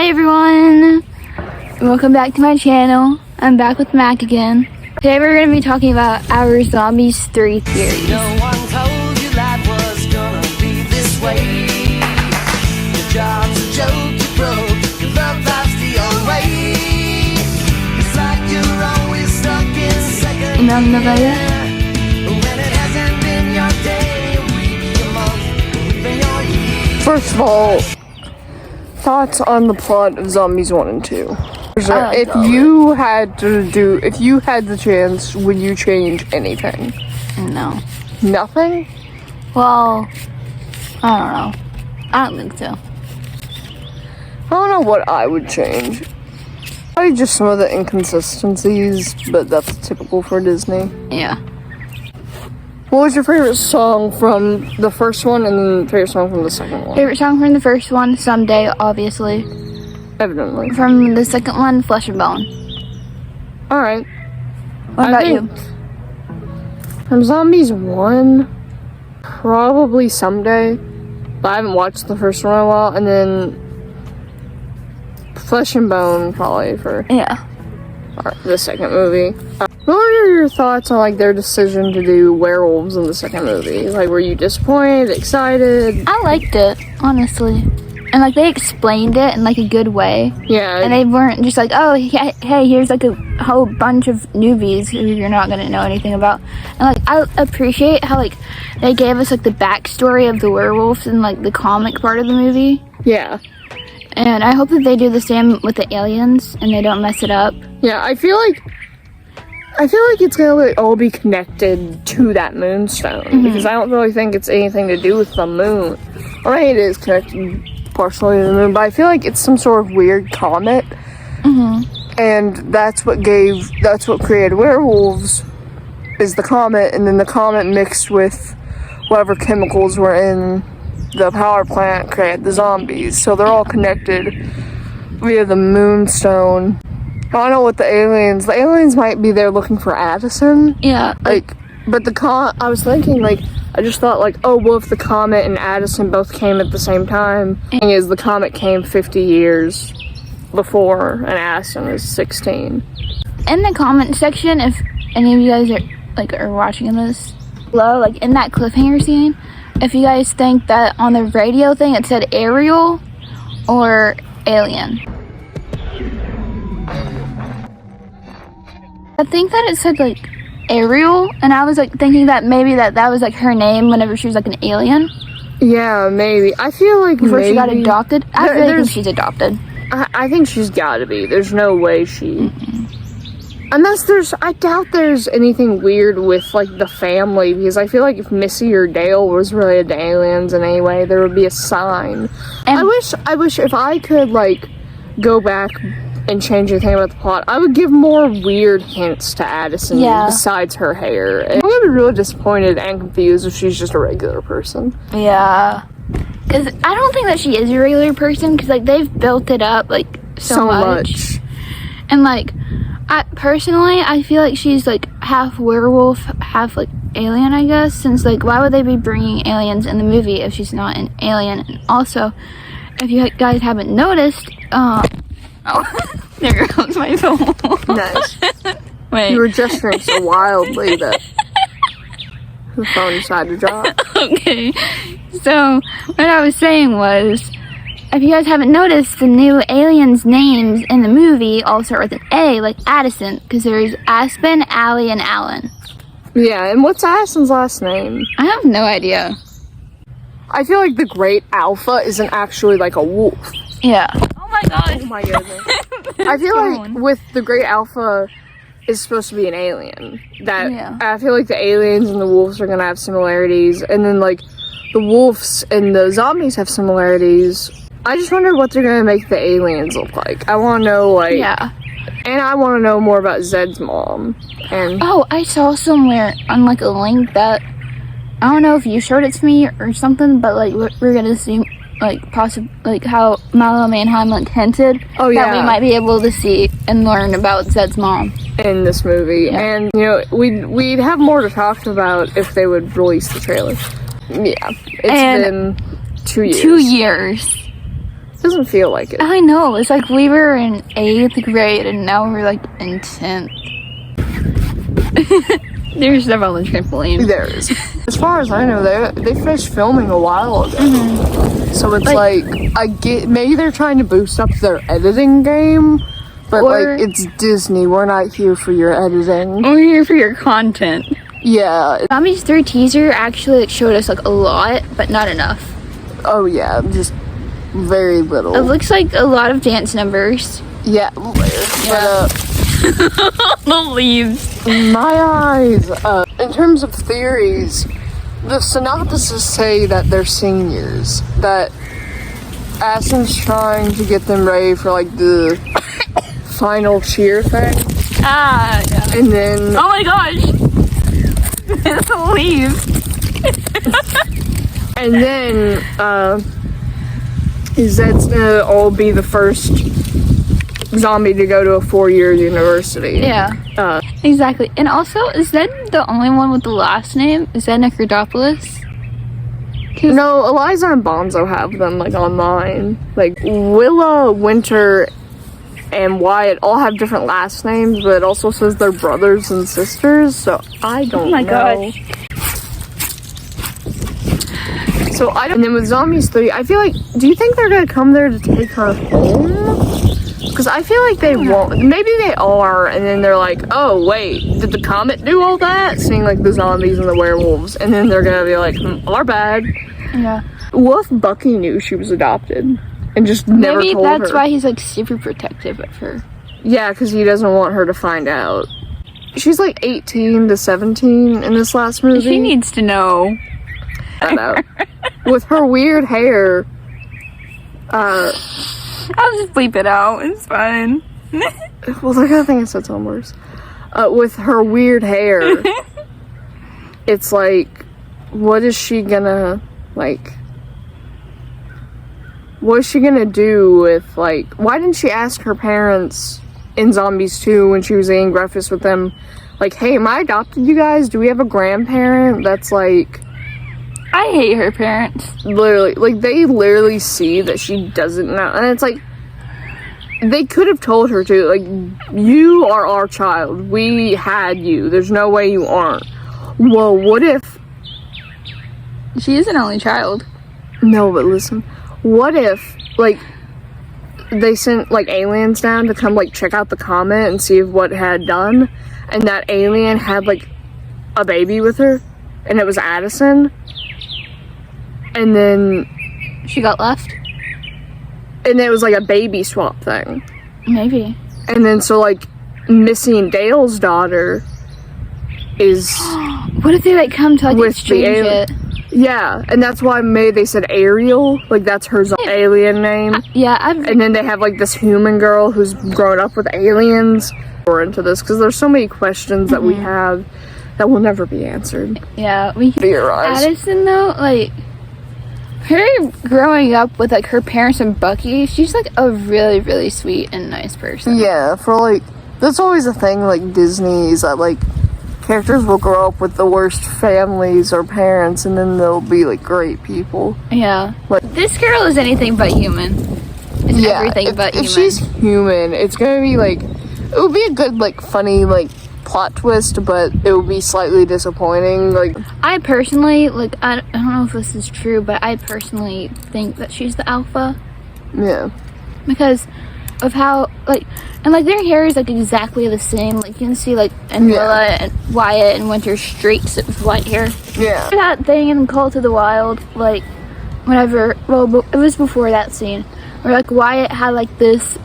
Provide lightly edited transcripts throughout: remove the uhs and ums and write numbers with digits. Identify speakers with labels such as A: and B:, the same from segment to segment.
A: Hey everyone! Welcome back to my channel. I'm back with Mac again. Today we're going to be talking about our Zombies 3 theories.
B: No one told you life was gonna be this way. Your job's a joke, you broke, your love life's the old way. It's like you're always stuck in second gear. When it hasn't been your day, your week, your month, even your year.
C: First of all, thoughts on the plot of Zombies 1 and 2. If you had the chance, would you change anything?
A: No.
C: Nothing?
A: Well, I don't know. I don't think so.
C: I don't know what I would change. Probably just some of the inconsistencies, but that's typical for Disney.
A: Yeah.
C: What was your favorite song from the first one and then favorite song from the second one?
A: Favorite song from the first one, Someday, obviously.
C: Evidently.
A: From the second one, Flesh and Bone.
C: Alright.
A: What about you?
C: From Zombies 1, probably Someday. But I haven't watched the first one in a while. And then Flesh and Bone, probably, for
A: Yeah.
C: the second movie. What are your thoughts on their decision to do werewolves in the second movie? Were you disappointed, excited?
A: I liked it, honestly. And they explained it in a good way.
C: Yeah.
A: And they weren't just oh, hey, here's a whole bunch of newbies who you're not gonna know anything about. And I appreciate how they gave us the backstory of the werewolves in the comic part of the movie.
C: Yeah.
A: And I hope that they do the same with the aliens and they don't mess it up.
C: Yeah, I feel like it's gonna all be connected to that moonstone because I don't really think it's anything to do with the moon. I mean, it is connected partially to the moon, but I feel like it's some sort of weird comet, and that's what created werewolves is the comet, and then the comet mixed with whatever chemicals were in the power plant created the zombies. So they're all connected via the moonstone. I don't know what the aliens might be there looking for Addison.
A: Yeah.
C: But I was thinking, I just thought, oh, well, if the comet and Addison both came at the same time, the thing is, the comet came 50 years before, and Addison is 16.
A: In the comment section, if any of you guys are watching this below, in that cliffhanger scene, if you guys think that on the radio thing it said Ariel or Alien. I think that it said Ariel, and I was thinking that maybe that was her name whenever she was an alien.
C: Yeah, maybe. I feel
A: before she got adopted. I really think she's adopted.
C: I think she's gotta be. There's no way she. Unless I doubt there's anything weird with the family, because I feel if Missy or Dale was related to aliens in any way, there would be a sign. And I wish if I could go back and change anything about the plot, I would give more weird hints to Addison besides her hair. And I'm gonna be really disappointed and confused if she's just a regular person.
A: Yeah. Because I don't think that she is a regular person, because they've built it up so much. And I feel she's half werewolf, half alien, I guess, since why would they be bringing aliens in the movie if she's not an alien? And also, if you guys haven't noticed, oh, there goes my phone.
C: Nice.
A: Wait.
C: You were gesturing so wildly that the phone decided to drop.
A: Okay. So, what I was saying was, if you guys haven't noticed, the new aliens' names in the movie all start with an A, like Addison, because there's Aspen, Allie, and Alan.
C: Yeah, and what's Addison's last name?
A: I have no idea.
C: I feel the Great Alpha isn't actually a wolf.
A: Yeah. Oh my gosh.
C: Oh my goodness. I feel with the Great Alpha is supposed to be an alien. I feel the aliens and the wolves are gonna have similarities, and then the wolves and the zombies have similarities. I just wonder what they're gonna make the aliens look like. I want to know
A: yeah.
C: And I want to know more about Zed's mom. And
A: I saw somewhere on a link that I don't know if you showed it to me or something, but we're gonna see possibly how Milo Manheim hinted that we might be able to see and learn about Zed's mom
C: in this movie.
A: Yeah.
C: And we'd have more to talk about if they would release the trailer. Yeah, it's been 2 years.
A: 2 years.
C: Doesn't feel like it.
A: I know. It's like we were in 8th grade and now we're like in 10th. There's stuff on the trampoline.
C: There is. As far as I know, they finished filming a while ago. So it's like, I get, maybe they're trying to boost up their editing game, but
A: Or-
C: like, it's Disney. We're not here for your editing.
A: We're here for your content.
C: Yeah.
A: Zombies 3 teaser actually like, showed us like a lot, but not enough.
C: Oh yeah, just very little.
A: It looks like a lot of dance numbers.
C: Yeah. But,
A: The leaves.
C: my eyes. In terms of theories, the synopsises say that they're seniors. That Aston's trying to get them ready for like the final cheer thing,
A: Ah, yeah.
C: and then
A: Oh my gosh. The leaves.
C: and then Zed's gonna all be the first zombie to go to a 4-year university.
A: Yeah. Exactly. And also, is that the only one with the last name? Is that Necrodopoulos?
C: No, Eliza and Bonzo have them like online. Like Willa, Winter, and Wyatt all have different last names, but it also says they're brothers and sisters. So I don't
A: Oh my
C: know.
A: gosh.
C: So I don't. And then with Zombies 3, I feel like. Do you think they're gonna come there to take her home? Because I feel like they won't. Maybe they are, and then they're like, oh wait, did the comet do all that? Seeing like the zombies and the werewolves, and then they're gonna be like, our bad.
A: Yeah.
C: What if Bucky knew she was adopted and just never
A: Maybe
C: told
A: that's
C: her?
A: why he's like super protective of her.
C: Yeah, because he doesn't want her to find out. She's like 18 to 17 in this last movie.
A: She needs to know.
C: that out. With her weird hair.
A: I'll just bleep it out. It's fine.
C: Well, I think I said something worse. With her weird hair, it's like, what is she gonna, like, what is she gonna do with, like, why didn't she ask her parents in Zombies 2 when she was eating breakfast with them, like, hey, am I adopted, you guys? Do we have a grandparent that's, like,
A: I hate her parents.
C: literally, like, they literally see that she doesn't know, and it's like, they could have told her to, like, you are our child. We had you. There's no way you aren't. Well, what if...
A: She is an only child.
C: No, but listen. What if, like, they sent, like, aliens down to come, like, check out the comet and see what it had done, and that alien had, like, a baby with her, and it was Addison, and then...
A: She got left?
C: And it was, like, a baby swap thing.
A: Maybe.
C: And then, so, like, Missy Dale's daughter is...
A: What if they like come to like
C: With the
A: exchange
C: alien-
A: it?
C: Yeah, and that's why maybe they said Ariel, like that's her alien name.
A: Yeah, I've
C: And then they have like this human girl who's grown up with aliens. We're into this because there's so many questions that we have that will never be answered.
A: yeah, we can
C: Theorize.
A: Addison though, like her growing up with like her parents and Bucky, she's like a really, really sweet and nice person.
C: Yeah, for like that's always a thing like Disney is that like characters will grow up with the worst families or parents and then they'll be like great people.
A: Yeah.
C: Like-
A: This girl is anything but human. It's everything
C: if,
A: but
C: if
A: human.
C: she's human, it's gonna be like it would be a good like funny like plot twist, but it would be slightly disappointing. Like
A: I personally, like, I don't know if this is true, but I personally think that she's the alpha
C: yeah,
A: because of how, like, and like their hair is like exactly the same. Like you can see, like, in
C: Yeah.
A: Willa and Wyatt and Winter streaks of white hair.
C: yeah,
A: That thing in Call to the Wild, like, whenever, well, it was before that scene, where like Wyatt had like this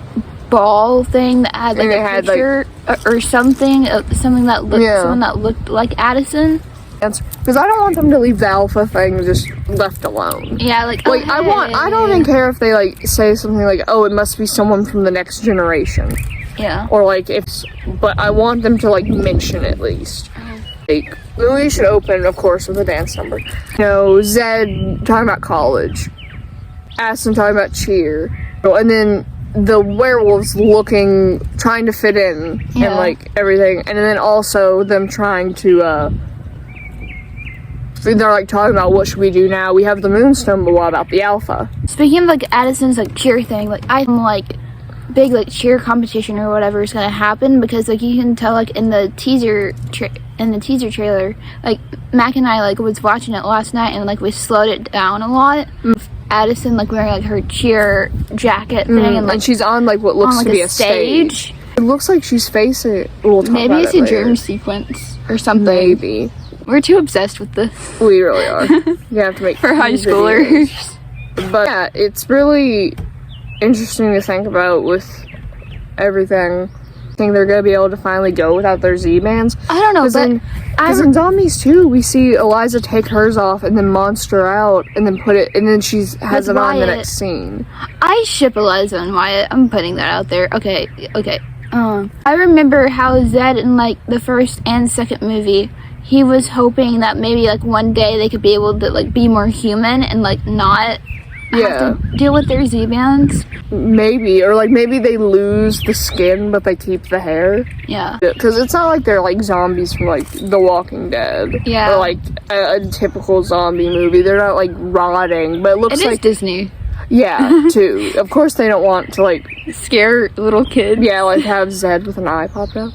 A: ball thing that had like
C: And it
A: a
C: had, like-
A: picture or something, something that looked,
C: Yeah.
A: someone that looked like Addison.
C: because I don't want them to leave the alpha thing just left alone.
A: Yeah, like,
C: Like I don't even care if they like say something like, oh, it must be someone from the next generation,
A: Yeah.
C: or like but I want them to like mention at least. Like the movie should open, of course, with a dance number. You know, Zed talking about college, Aston talking about cheer, and then the werewolves trying to fit in
A: Yeah.
C: and like everything, and then also them trying to they're like talking about what should we do now. We have the Moonstone, but what about the Alpha?
A: Speaking of like Addison's like cheer thing, like I'm like big like cheer competition or whatever is gonna happen because like you can tell like in the teaser trailer, like Mac and I like was watching it last night and like we slowed it down a lot. Addison like wearing like her cheer jacket thing and like
C: she's on like what looks
A: on, like,
C: to be a stage. It looks like she's facing. We'll talk
A: Maybe
C: about
A: it's
C: it
A: a
C: later.
A: dream sequence or something.
C: Maybe.
A: We're too obsessed with this
C: We really are. You have to make
A: for high
C: videos.
A: schoolers.
C: But yeah, it's really interesting to think about with everything. I think they're gonna be able to finally go without their Z-bands.
A: I don't know, but
C: Because in Zombies 2, we see Eliza take hers off and then monster out and then put it, and then she has it on the
A: Wyatt.
C: next scene.
A: I ship Eliza and Wyatt. I'm putting that out there. Okay. I remember how Zed in like the first and second movie, he was hoping that maybe like one day they could be able to like be more human and like not have to deal with their Z-bands.
C: Maybe, or like maybe they lose the skin but they keep the hair.
A: Yeah.
C: Because it's not like they're like zombies from like The Walking Dead.
A: Yeah.
C: Or like a typical zombie movie. They're not like rotting, but it looks
A: It is
C: like
A: Disney.
C: yeah, too. Of course they don't want to like
A: Scare little kids.
C: yeah, like have Zed with an eye popped out.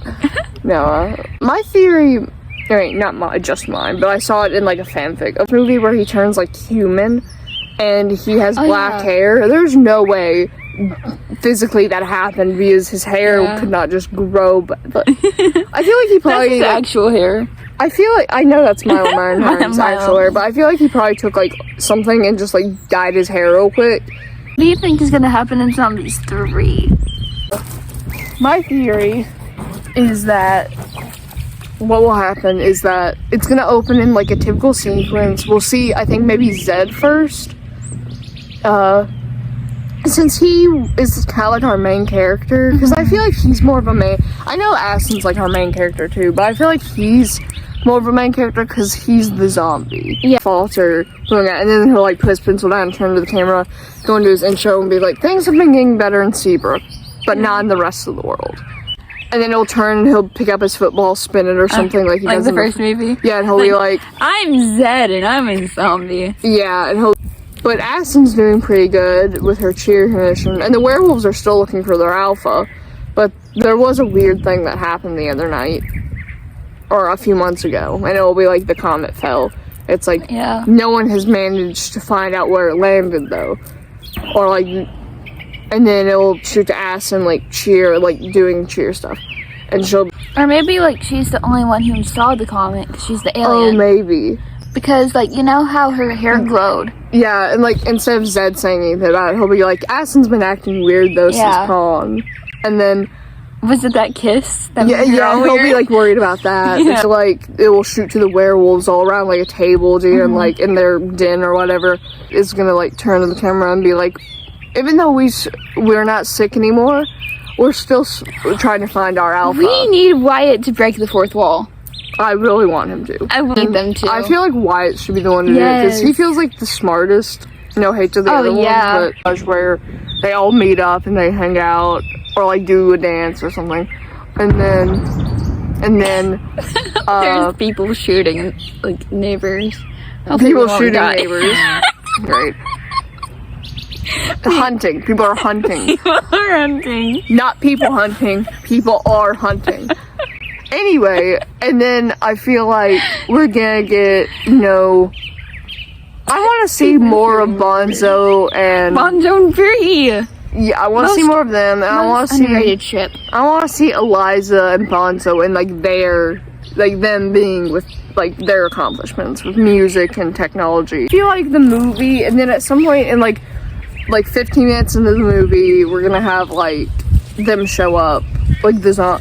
C: No, my theory, I mean, not just mine, but I saw it in like a fanfic, a movie where he turns like human and he has black hair. There's no way physically that happened because his hair could not just grow. But I feel like he probably
A: That's his actual hair.
C: I feel like I know that's Milo Manheim's actual hair, but I feel like he probably took like something and just like dyed his hair real quick.
A: What do you think is gonna happen in Zombies 3?
C: My theory is that what will happen is that it's gonna open in like a typical sequence. We'll see, I think maybe Zed first. Since he is kind of like our main character, because I feel like he's more of a main. I know Aston's like our main character too, but I feel like he's more of a main character because he's the zombie.
A: Yeah.
C: Falter doing that, and then he'll like put his pencil down, turn to the camera, go into his intro, and be like, "Things have been getting better in Seabrook, but not in the rest of the world." And then he'll turn, he'll pick up his football, spin it or something like he
A: Like
C: does
A: the
C: in
A: first movie?
C: Yeah, and he'll be like,
A: I'm Zed and I'm a zombie.
C: yeah, and he'll. But Aston's doing pretty good with her cheer mission, and the werewolves are still looking for their alpha. But there was a weird thing that happened the other night, or a few months ago, and it will be like the comet fell. It's like no one has managed to find out where it landed though, or like, and then it will shoot to Aston like cheer, like doing cheer stuff, and she'll.
A: Or maybe like she's the only one who saw the comet because she's the
C: Oh,
A: alien.
C: maybe.
A: Because like you know how her hair glowed.
C: Yeah, and like instead of Zed saying anything about it, he'll be like, Aston's been acting weird though since prom. And then
A: Was it that kiss? That
C: yeah,
A: made her all
C: he'll be
A: weird?
C: like worried about that.
A: Yeah.
C: It's like it will shoot to the werewolves all around like a table, dude, and like in their den or whatever. It's gonna like turn to the camera and be like, even though we're not sick anymore, we're still trying to find our alpha.
A: We need Wyatt to break the fourth wall.
C: I really want him to.
A: I need them to.
C: I feel like Wyatt should be the one to do it because he feels like the smartest. No hate to the other ones, but where they all meet up and they hang out or like do a dance or something, and then
A: There's people shooting like neighbors. Hopefully
C: people
A: we won't
C: shooting
A: die.
C: neighbors. Great. Hunting. People are hunting.
A: We're hunting.
C: Not people hunting. People are hunting. Anyway, and then I feel like we're gonna get, I want to see more of Bonzo and
A: Bonzo and Bree.
C: yeah, I want to see more of them, and I want to
A: Underrated ship.
C: I want to see Eliza and Bonzo and like them being with like their accomplishments with music and technology. I feel like the movie, and then at some point in like 15 minutes into the movie, we're gonna have like them show up, like the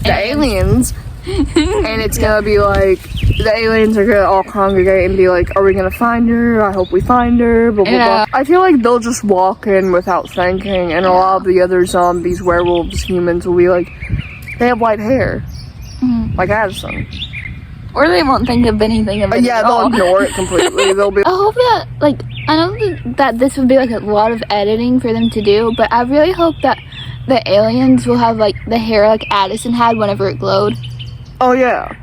C: aliens, and it's gonna be like the aliens are gonna all congregate and be like, "Are we gonna find her? I hope we find her." Blah blah blah. I feel like they'll just walk in without thinking, and a lot of the other zombies, werewolves, humans will be like, they have white hair, like Addison.
A: Or they won't think of anything of it
C: Yeah,
A: at
C: they'll
A: all.
C: ignore it completely. They'll be.
A: I hope that, I know that this would be, a lot of editing for them to do, but I really hope that the aliens will have, the hair like Addison had whenever it glowed.
C: Oh yeah.